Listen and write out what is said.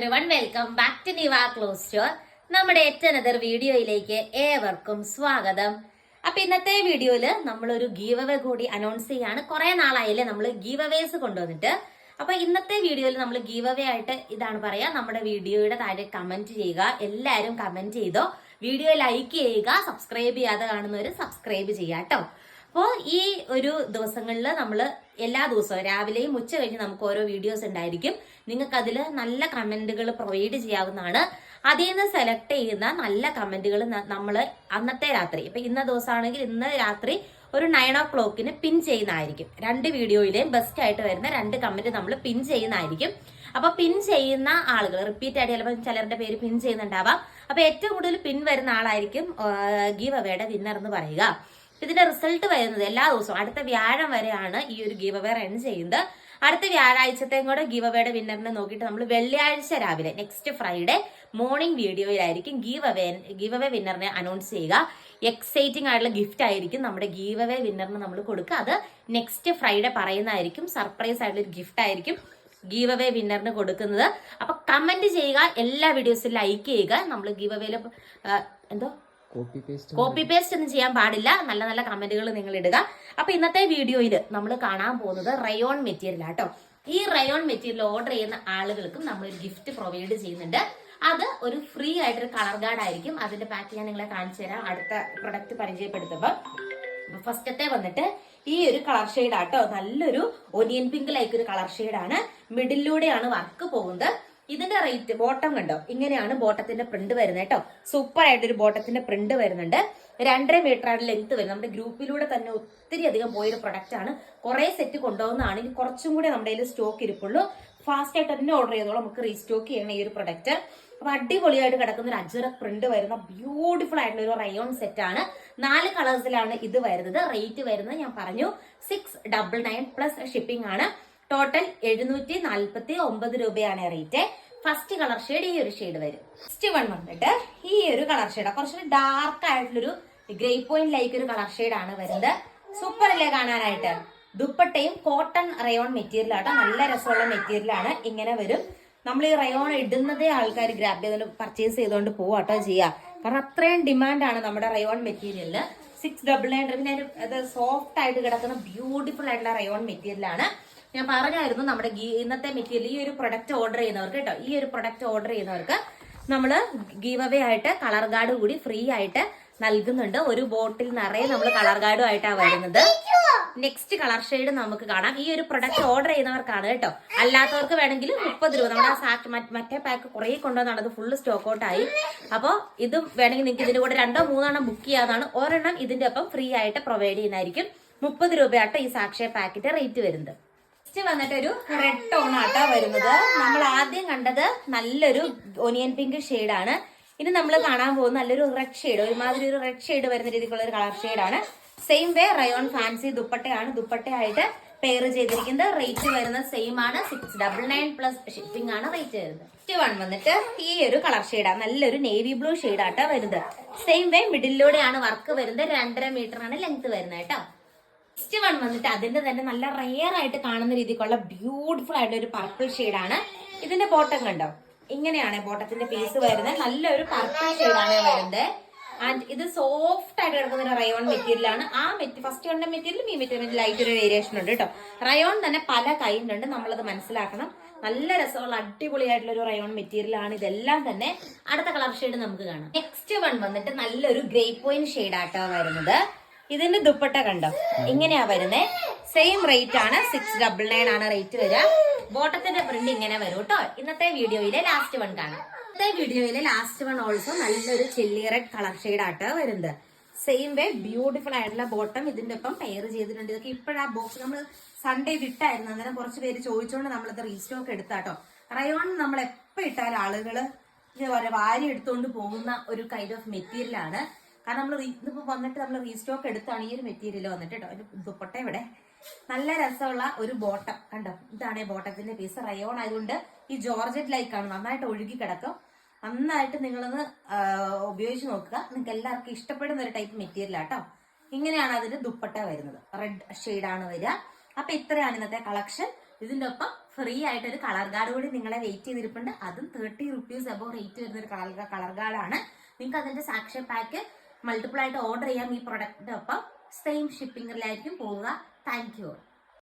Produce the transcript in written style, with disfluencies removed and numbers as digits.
Everyone, welcome back to Niva cloth store. നമ്മുടെ ഏറ്റവും another വീഡിയോയിലേക്ക് ഏവർക്കും സ്വാഗതം. അപ്പൊ ഇന്നത്തെ വീഡിയോയില് നമ്മളൊരു ഗീവ് അവേ കൂടി അനൗൺസ് ചെയ്യാണ്. കുറെ നാളായില്ലേ നമ്മൾ ഗീവ് അവേസ് കൊണ്ടുവന്നിട്ട്. അപ്പൊ ഇന്നത്തെ വീഡിയോയിൽ നമ്മൾ ഗീവ് അവേ ആയിട്ട് ഇതാണ് പറയാ, നമ്മുടെ വീഡിയോയുടെ താഴെ കമന്റ് ചെയ്യുക. എല്ലാരും കമന്റ് ചെയ്തോ, വീഡിയോ ലൈക്ക് ചെയ്യുക, സബ്സ്ക്രൈബ് ചെയ്യാതെ കാണുന്നവര് സബ്സ്ക്രൈബ് ചെയ്യാം കേട്ടോ. അപ്പോൾ ഈ ഒരു ദിവസങ്ങളിൽ നമ്മൾ എല്ലാ ദിവസവും രാവിലെയും ഉച്ച കഴിഞ്ഞ് നമുക്ക് ഓരോ വീഡിയോസ് ഉണ്ടായിരിക്കും. നിങ്ങൾക്ക് അതിൽ നല്ല കമന്റുകൾ പ്രൊവൈഡ് ചെയ്യാവുന്നതാണ്. അതിൽ നിന്ന് സെലക്ട് ചെയ്യുന്ന നല്ല കമന്റുകൾ നമ്മൾ അന്നത്തെ രാത്രി, ഇപ്പൊ ഇന്ന ദിവസമാണെങ്കിൽ ഇന്ന് രാത്രി ഒരു 9 o'clock പിൻ ചെയ്യുന്നതായിരിക്കും. രണ്ട് വീഡിയോയിലെയും ബെസ്റ്റ് ആയിട്ട് വരുന്ന 2 കമന്റ് നമ്മൾ പിൻ ചെയ്യുന്നതായിരിക്കും. അപ്പൊ പിൻ ചെയ്യുന്ന ആളുകൾ റിപ്പീറ്റ് ആയിട്ട് ചിലപ്പോൾ ചിലരുടെ പേര് പിൻ ചെയ്യുന്നുണ്ടാവാം. അപ്പൊ ഏറ്റവും കൂടുതൽ പിൻ വരുന്ന ആളായിരിക്കും ഗീവ് അവേയുടെ വിന്നർ എന്ന് പറയുക. ഇതിന്റെ റിസൾട്ട് വരുന്നത് എല്ലാ ദിവസവും അടുത്ത വ്യാഴം വരെയാണ് ഈ ഒരു ഗീവ് അവേ റൺ ചെയ്യുന്നത്. അടുത്ത വ്യാഴാഴ്ചത്തെയും കൂടെ ഗീവ് അവേയുടെ വിന്നറിനെ നോക്കിയിട്ട് നമ്മൾ വെള്ളിയാഴ്ച രാവിലെ നെക്സ്റ്റ് ഫ്രൈഡേ മോർണിംഗ് വീഡിയോയിലായിരിക്കും ഗീവ് അവേ വിന്നറിനെ അനൗൺസ് ചെയ്യുക. എക്സൈറ്റിംഗ് ആയിട്ടുള്ള ഗിഫ്റ്റ് ആയിരിക്കും നമ്മുടെ ഗീവ് അവേ വിന്നറിന് നമ്മൾ കൊടുക്കുക. അത് നെക്സ്റ്റ് ഫ്രൈഡേ പറയുന്നതായിരിക്കും. സർപ്രൈസ് ആയിട്ടുള്ള ഒരു ഗിഫ്റ്റ് ആയിരിക്കും ഗീവ് അവേ വിന്നറിന് കൊടുക്കുന്നത്. അപ്പൊ കമന്റ് ചെയ്യുക, എല്ലാ വീഡിയോസിലും ലൈക്ക് ചെയ്യുക. നമ്മൾ ഗീവ് അവേയിൽ കോപ്പി പേസ്റ്റ് ഒന്നും ചെയ്യാൻ പാടില്ല. നല്ല നല്ല കമന്റുകൾ നിങ്ങൾ ഇടുക. അപ്പൊ ഇന്നത്തെ വീഡിയോയിൽ നമ്മൾ കാണാൻ പോകുന്നത് റയോൺ മെറ്റീരിയൽ ആട്ടോ. ഈ റയോൺ മെറ്റീരിയൽ ഓർഡർ ചെയ്യുന്ന ആളുകൾക്കും നമ്മൾ ഒരു ഗിഫ്റ്റ് പ്രൊവൈഡ് ചെയ്യുന്നുണ്ട്. അത് ഒരു ഫ്രീ ആയിട്ടൊരു കളർ ഗാർഡ് ആയിരിക്കും. അതിന്റെ പാക്ക് ഞാൻ നിങ്ങളെ കാണിച്ചു തരാം അടുത്ത പ്രൊഡക്റ്റ് പരിചയപ്പെടുത്തുമ്പോൾ. ഫസ്റ്റത്തെ വന്നിട്ട് ഈ ഒരു കളർ ഷെയ്ഡ് ആട്ടോ. നല്ലൊരു ഒനിയൻ പിങ്ക് ലൈക്ക് ഒരു കളർ ഷെയ്ഡാണ്. മിഡിലൂടെയാണ് വർക്ക് പോകുന്നത്. ഇതിന്റെ റേറ്റ് ബോട്ടം കണ്ടോ, ഇങ്ങനെയാണ് ബോട്ടത്തിന്റെ പ്രിന്റ് വരുന്നത് കേട്ടോ. സൂപ്പർ ആയിട്ടൊരു ബോട്ടത്തിന്റെ പ്രിന്റ് വരുന്നുണ്ട്. 2.5 മീറ്ററാണ് ലെങ്ത് വരുന്നത്. നമ്മുടെ ഗ്രൂപ്പിലൂടെ തന്നെ ഒത്തിരി അധികം പോയൊരു പ്രൊഡക്റ്റ് ആണ്. കുറെ സെറ്റ് കൊണ്ടുപോകുന്നതാണ്. ഇനി കുറച്ചും കൂടെ നമ്മുടെ കയ്യിൽ സ്റ്റോക്ക് ഇരിപ്പുള്ളൂ. ഫാസ്റ്റ് ആയിട്ട് തന്നെ ഓർഡർ ചെയ്തോളൂ, നമുക്ക് റീസ്റ്റോക്ക് ചെയ്യണം ഈ ഒരു പ്രൊഡക്റ്റ്. അപ്പൊ അടിപൊളിയായിട്ട് കിടക്കുന്ന ഒരു അജ്രക് പ്രിന്റ് വരുന്ന ബ്യൂട്ടിഫുൾ ആയിട്ടുള്ള ഒരു റയോൺ സെറ്റ് ആണ്. 4 കളേഴ്സിലാണ് ഇത് വരുന്നത്. റേറ്റ് വരുന്നത് ഞാൻ പറഞ്ഞു 699 പ്ലസ് ഷിപ്പിംഗ് ആണ്. ടോട്ടൽ 749 രൂപയാണ് റേറ്റ്. ഫസ്റ്റ് കളർ ഷെയ്ഡ് ഈ ഒരു ഷെയ്ഡ് വരും. ഫസ്റ്റ് വൺ വന്നിട്ട് ഈ ഒരു കളർ ഷെയ്ഡ് കുറച്ചൊരു ഡാർക്ക് ആയിട്ടുള്ളൊരു ഗ്രേ പോയിന്റ് ലൈക്ക് ഒരു കളർ ഷെയ്ഡ് ആണ് വരുന്നത്. സൂപ്പർ അല്ലേ കാണാനായിട്ട്. ദുപ്പട്ടയും കോട്ടൺ റയോൺ മെറ്റീരിയൽ ആട്ടോ. നല്ല രസമുള്ള മെറ്റീരിയൽ ആണ്. ഇങ്ങനെ വരും. നമ്മൾ ഈ റയോൺ ഇടുന്നതേ ആൾക്കാർ ഗ്രാബ് ചെയ്തുകൊണ്ട് പർച്ചേസ് ചെയ്തുകൊണ്ട് പോവാട്ടോ ചെയ്യാ. കാരണം അത്രയും ഡിമാൻഡാണ് നമ്മുടെ റയോൺ മെറ്റീരിയലിന്. 699 പിന്നെ അത് സോഫ്റ്റ് ആയിട്ട് കിടക്കുന്ന ബ്യൂട്ടിഫുൾ ആയിട്ടുള്ള റയോൺ മെറ്റീരിയൽ ആണ്. ഞാൻ പറഞ്ഞായിരുന്നു നമ്മുടെ ഇന്നത്തെ മെറ്റീരിയൽ ഈ ഒരു പ്രൊഡക്റ്റ് ഓർഡർ ചെയ്യുന്നവർക്ക് കേട്ടോ, ഈ ഒരു പ്രൊഡക്റ്റ് ഓർഡർ ചെയ്യുന്നവർക്ക് നമ്മൾ ഗീവ് അവേ ആയിട്ട് കളർ ഗാർഡ് കൂടി ഫ്രീ ആയിട്ട് നൽകുന്നുണ്ട്. ഒരു ബോട്ടിൽ നിറയെ നമ്മൾ കളർ ഗാർഡും ആയിട്ടാണ് വരുന്നത്. നെക്സ്റ്റ് കളർ ഷെയ്ഡ് നമുക്ക് കാണാം. ഈ ഒരു പ്രൊഡക്റ്റ് ഓർഡർ ചെയ്യുന്നവർക്കാണ് കേട്ടോ. അല്ലാത്തവർക്ക് വേണമെങ്കിൽ 30 രൂപ. നമ്മുടെ ആ മറ്റേ പാക്ക് കുറെ കൊണ്ടുവന്നാണ്, അത് ഫുള്ള് സ്റ്റോക്ക് ഔട്ട് ആയി. അപ്പോൾ ഇതും വേണമെങ്കിൽ നിങ്ങൾക്ക് ഇതിന്റെ കൂടെ 2 3 എണ്ണം ബുക്ക് ചെയ്യാതാണ്. ഒരെണ്ണം ഇതിന്റെ ഒപ്പം ഫ്രീ ആയിട്ട് പ്രൊവൈഡ് ചെയ്യുന്നതായിരിക്കും. 30 രൂപയാട്ടോ ഈ സാക്ഷി പാക്കിന്റെ റേറ്റ് വരുന്നത്. നെക്സ്റ്റ് വന്നിട്ട് ഒരു റെഡ് ടോൺ ആട്ടാ വരുന്നത്. നമ്മൾ ആദ്യം കണ്ടത് നല്ലൊരു ഒനിയൻ പിങ്ക് ഷെയ്ഡാണ്. ഇനി നമ്മൾ കാണാൻ പോകുന്ന നല്ലൊരു റെഡ് ഷെയ്ഡ്, ഒരുമാതിരി ഒരു റെഡ് ഷെയ്ഡ് വരുന്ന രീതിക്കുള്ള ഒരു കളർ ഷെയ്ഡാണ്. സെയിം വേ റയോൺ ഫാൻസി ദുപ്പട്ടയാണ്. ദുപ്പട്ടയായിട്ട് പെയർ ചെയ്തിരിക്കുന്നത്. റേറ്റ് വരുന്നത് സെയിം ആണ്. 699 പ്ലസ് ഷിപ്പിംഗ് ആണ് റേറ്റ് വരുന്നത്. നെക്സ്റ്റ് വൺ വന്നിട്ട് ഈ ഒരു കളർ ഷെയ്ഡാണ്. നല്ലൊരു നേവി ബ്ലൂ ഷെയ്ഡാട്ടോ വരുന്നത്. സെയിം വേ മിഡിലൂടെയാണ് വർക്ക് വരുന്നത്. 2.5 മീറ്ററാണ് ലെങ്ത് വരുന്നത് കേട്ടോ. നെക്സ്റ്റ് വൺ വന്നിട്ട് അതിന്റെ തന്നെ നല്ല റെയർ ആയിട്ട് കാണുന്ന രീതിക്കുള്ള ബ്യൂട്ടിഫുൾ ആയിട്ടുള്ള ഒരു പർപ്പിൾ ഷെയ്ഡാണ്. ഇതിന്റെ ബോട്ടം കണ്ടോ, ഇങ്ങനെയാണ് ബോട്ടത്തിന്റെ പീസ് വരുന്നത്. നല്ലൊരു പർപ്പിൾ ഷെയ്ഡാണ് വരുന്നത്. ആൻഡ് ഇത് സോഫ്റ്റ് ആയിട്ട് കിടക്കുന്ന ഒരു റയോൺ മെറ്റീരിയൽ ആണ്. ആ ഫസ്റ്റ് കണ്ട മെറ്റീരിയലും ഈ മെറ്റീരിയൽ ലൈറ്റ് ഒരു വേരിയേഷൻ ഉണ്ട് കേട്ടോ. റയോൺ തന്നെ പല കൈൻഡ് ഉണ്ട്, നമ്മളത് മനസ്സിലാക്കണം. നല്ല രസമുള്ള അടിപൊളിയായിട്ടുള്ള ഒരു റയോൺ മെറ്റീരിയൽ ആണ് ഇതെല്ലാം തന്നെ. അടുത്ത കളർ ഷെയ്ഡ് നമുക്ക് കാണാം. നെക്സ്റ്റ് വൺ വന്നിട്ട് നല്ലൊരു ഗ്രേ പോയിന്റ് ഷെയ്ഡ് ആട്ടോ വരുന്നത്. ഇതിന്റെ ദുപ്പട്ട കണ്ടോ, ഇങ്ങനെയാ വരുന്നത്. സെയിം റേറ്റ് ആണ്. 699 ആണ് റേറ്റ് വരിക. ബോട്ടത്തിന്റെ പ്രിന്റ് ഇങ്ങനെ വരും കേട്ടോ. ഇന്നത്തെ വീഡിയോയിലെ ലാസ്റ്റ് വൺ കാണാം. ഇന്നത്തെ വീഡിയോയിലെ ലാസ്റ്റ് വൺ ഓൾസോ നല്ലൊരു ചില്ലി റെഡ് കളർ ഷെയ്ഡ് ആട്ടോ വരുന്നത്. സെയിം വേ ബ്യൂട്ടിഫുൾ ആയിട്ടുള്ള ബോട്ടം ഇതിന്റെ ഒപ്പം പെയർ ചെയ്തിട്ടുണ്ട്. ഇതൊക്കെ ഇപ്പോഴാ ബോക്സ് നമ്മൾ സൺഡേ വിട്ടായിരുന്നു. അന്നേരം കുറച്ച് പേര് ചോദിച്ചുകൊണ്ട് നമ്മളത് റീസ്റ്റോക്ക് എടുത്താട്ടോ. റയോൺ നമ്മൾ എപ്പോൾ ഇട്ടാലും ആളുകള് ഇതേപോലെ വാരി എടുത്തുകൊണ്ട് പോകുന്ന ഒരു കൈൻഡ് ഓഫ് മെറ്റീരിയൽ ആണ്. കാരണം നമ്മൾ ഇന്നിപ്പോ വന്നിട്ട് നമ്മൾ റീസ്റ്റോക്ക് എടുത്താണ് ഈ ഒരു മെറ്റീരിയൽ വന്നിട്ട് കേട്ടോ. ഒരു ദുപ്പട്ട ഇവിടെ നല്ല രസമുള്ള ഒരു ബോട്ടം കണ്ടോ, ഇതാണ് ബോട്ടത്തിന്റെ പീസ്. റയോൺ ആയതുകൊണ്ട് ഈ ജോർജറ്റ് ലൈക്കാണ്, നന്നായിട്ട് ഒഴുകി കിടക്കും. നന്നായിട്ട് നിങ്ങളൊന്ന് ഉപയോഗിച്ച് നോക്കുക. നിങ്ങൾക്ക് എല്ലാവർക്കും ഇഷ്ടപ്പെടുന്ന ഒരു ടൈപ്പ് മെറ്റീരിയൽ ആട്ടോ. ഇങ്ങനെയാണ് അതിന്റെ ദുപ്പട്ട വരുന്നത്. റെഡ് ഷെയ്ഡാണ് വരിക. അപ്പൊ ഇത്രയാണ് ഇന്നത്തെ കളക്ഷൻ. ഇതിന്റെ ഒപ്പം ഫ്രീ ആയിട്ട് ഒരു കളർ ഗാർഡ് കൂടി നിങ്ങളെ വെയിറ്റ് ചെയ്തിരിപ്പുണ്ട്. അതും 30 റുപ്പീസ് അബോ റേറ്റ് വരുന്ന ഒരു കളർ ഗാർഡാണ്. നിങ്ങൾക്ക് അതിന്റെ സാക്ഷി പാക്ക് മൾട്ടിപ്പിൾ ആയിട്ട് ഓർഡർ ചെയ്യാം ഈ പ്രൊഡക്റ്റിന്റെ ഒപ്പം. സെയിം ഷിപ്പിംഗിലായിരിക്കും പോവുക. Thank you.